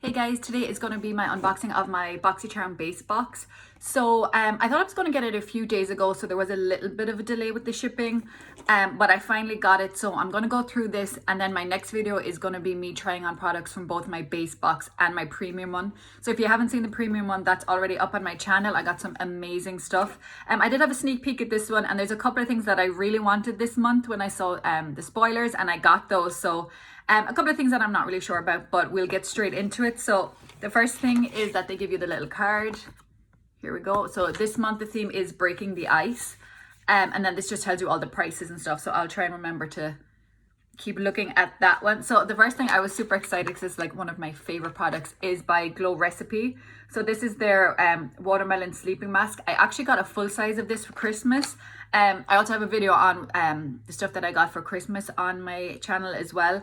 Hey guys, today is going to be my unboxing of my Boxycharm base box. So I thought I was going to get it a few days ago, so there was a little bit of a delay with the shipping, but I finally got it. So I'm going to go through this, and then my next video is going to be me trying on products from both my base box and my premium one. So if you haven't seen the premium one, that's already up on my channel. I got some amazing stuff. I did have a sneak peek at this one, and there's a couple of things that I really wanted this month when I saw the spoilers, and I got those. So a couple of things that I'm not really sure about, but we'll get straight into it. So the first thing is that they give you the little card. Here we go. So this month the theme is breaking the ice, and then this just tells you all the prices and stuff. So I'll try and remember to keep looking at that one. So the first thing I was super excited because it's like one of my favorite products is by Glow Recipe. So this is their watermelon sleeping mask. I actually got a full size of this for Christmas. I also have a video on the stuff that I got for Christmas on my channel as well.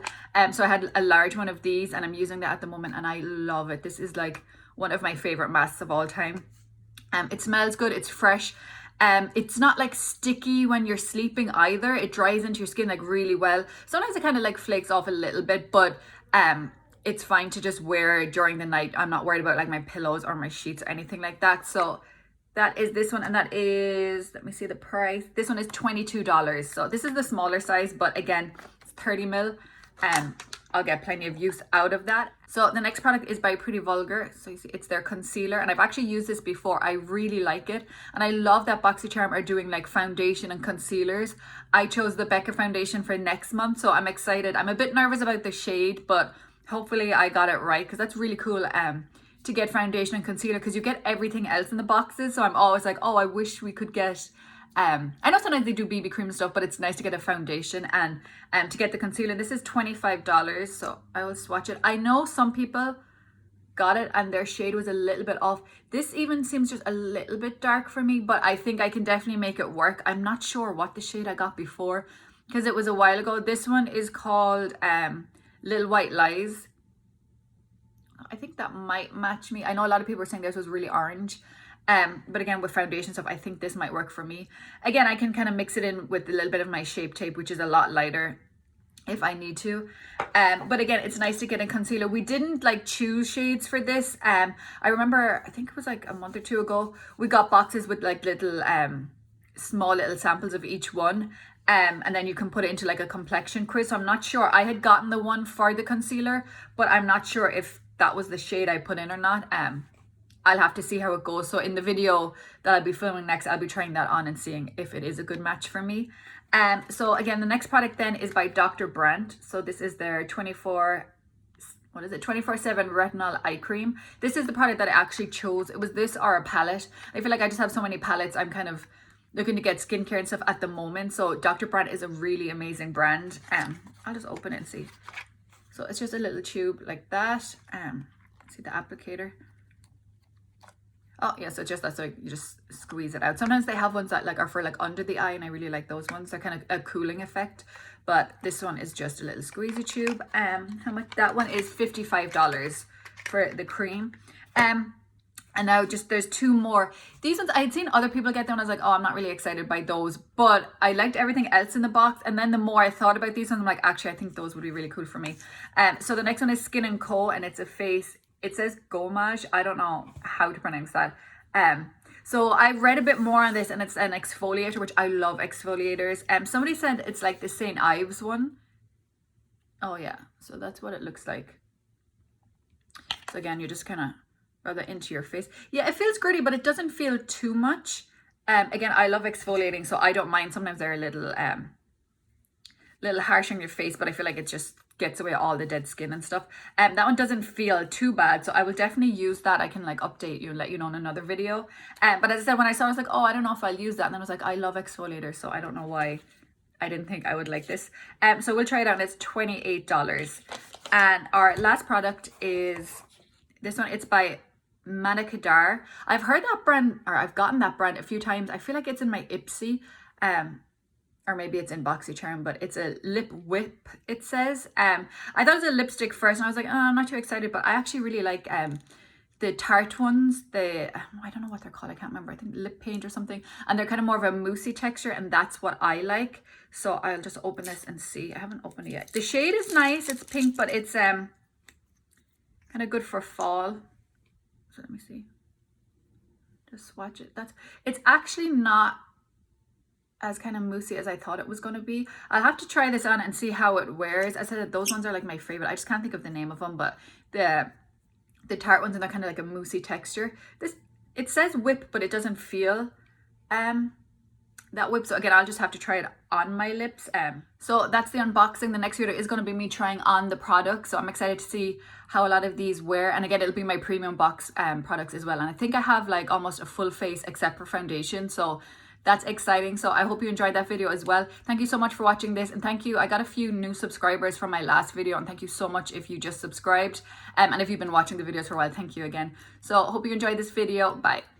So I had a large one of these and I'm using that at the moment and I love it. This is like one of my favorite masks of all time. It smells good, it's fresh. It's not like sticky when you're sleeping either. It dries into your skin like really well. Sometimes it kind of like flakes off a little bit, but it's fine to just wear during the night. I'm not worried about like my pillows or my sheets or anything like that. So that is this one, and that is, let me see the price. This one is $22. So this is the smaller size, but again, it's 30 ml. I'll get plenty of use out of that. So the next product is by Pretty Vulgar. So you see it's their concealer, and I've actually used this before. I really like it, and I love that Boxycharm are doing like foundation and concealers. I chose the Becca foundation for next month, so I'm excited. I'm a bit nervous about the shade, but hopefully I got it right, because that's really cool to get foundation and concealer, because you get everything else in the boxes. So I'm always like, oh, I wish we could get I know sometimes they do BB cream and stuff, but it's nice to get a foundation and to get the concealer. This is $25, so I will swatch it. I know some people got it and their shade was a little bit off. This even seems just a little bit dark for me, but I think I can definitely make it work. I'm not sure what the shade I got before because it was a while ago. This one is called Little White Lies. I think that might match me. I know a lot of people were saying this was really orange. But again, with foundation stuff, I think this might work for me. Again, I can kind of mix it in with a little bit of my Shape Tape, which is a lot lighter if I need to. But again, it's nice to get a concealer. We didn't like choose shades for this. I remember, I think it was like a month or two ago, we got boxes with like little, small little samples of each one. And then you can put it into like a complexion quiz. So I'm not sure. I had gotten the one for the concealer, but I'm not sure if that was the shade I put in or not. I'll have to see how it goes. So in the video that I'll be filming next, I'll be trying that on and seeing if it is a good match for me. So again, the next product then is by Dr. Brandt. So this is their 24/7 Retinol Eye Cream. This is the product that I actually chose. It was this or a palette. I feel like I just have so many palettes. I'm kind of looking to get skincare and stuff at the moment. So Dr. Brandt is a really amazing brand. I'll just open it and see. So it's just a little tube like that. See the applicator. Oh yeah, so just that's like you just squeeze it out. Sometimes they have ones that like are for like under the eye, and I really like those ones. They're kind of a cooling effect, but this one is just a little squeezy tube. How much? That one is $55 for the cream. And now just there's two more. These ones I had seen other people get them, and I was like, oh, I'm not really excited by those, but I liked everything else in the box. And then the more I thought about these ones, I'm like, actually, I think those would be really cool for me. So the next one is Skin & Co, and it's a face. It says Gommage. I don't know how to pronounce that. So I read a bit more on this, and it's an exfoliator, which I love exfoliators. Somebody said it's like the St. Ives one. Oh yeah, so that's what it looks like. So again, you just kind of rub that into your face. Yeah, it feels gritty, but it doesn't feel too much. Again, I love exfoliating, so I don't mind. Sometimes they're a little harsh on your face, but I feel like it just gets away all the dead skin and stuff. That one doesn't feel too bad, so I will definitely use that. I can like update you and let you know in another video. But as I said, when I saw it, I was like, oh, I don't know if I'll use that. And then I was like, I love exfoliators, so I don't know why I didn't think I would like this. So we'll try it out. It's $28. And our last product is this one. It's by Kadar. I've heard that brand, or I've gotten that brand a few times. I feel like it's in my Ipsy. Or maybe it's in Boxycharm, but it's a lip whip, it says. I thought it was a lipstick first, and I was like, oh, I'm not too excited, but I actually really like the Tarte ones. I don't know what they're called, I can't remember. I think lip paint or something. And they're kind of more of a moussey texture, and that's what I like. So I'll just open this and see. I haven't opened it yet. The shade is nice, it's pink, but it's kind kind of good for fall. So let me see. Just swatch it. It's actually not as kind of moussey as I thought it was going to be. I'll have to try this on and see how it wears. I said that those ones are like my favorite. I just can't think of the name of them, but the Tarte ones, and they're kind of like a moussey texture. It says whip, but it doesn't feel that whip. So again, I'll just have to try it on my lips. So that's the unboxing. The next video is going to be me trying on the products. So I'm excited to see how a lot of these wear. And again, it'll be my premium box products as well. And I think I have like almost a full face except for foundation. So that's exciting. So I hope you enjoyed that video as well. Thank you so much for watching this, and thank you. I got a few new subscribers from my last video, and thank you so much if you just subscribed. And if you've been watching the videos for a while, thank you again. So hope you enjoyed this video. Bye.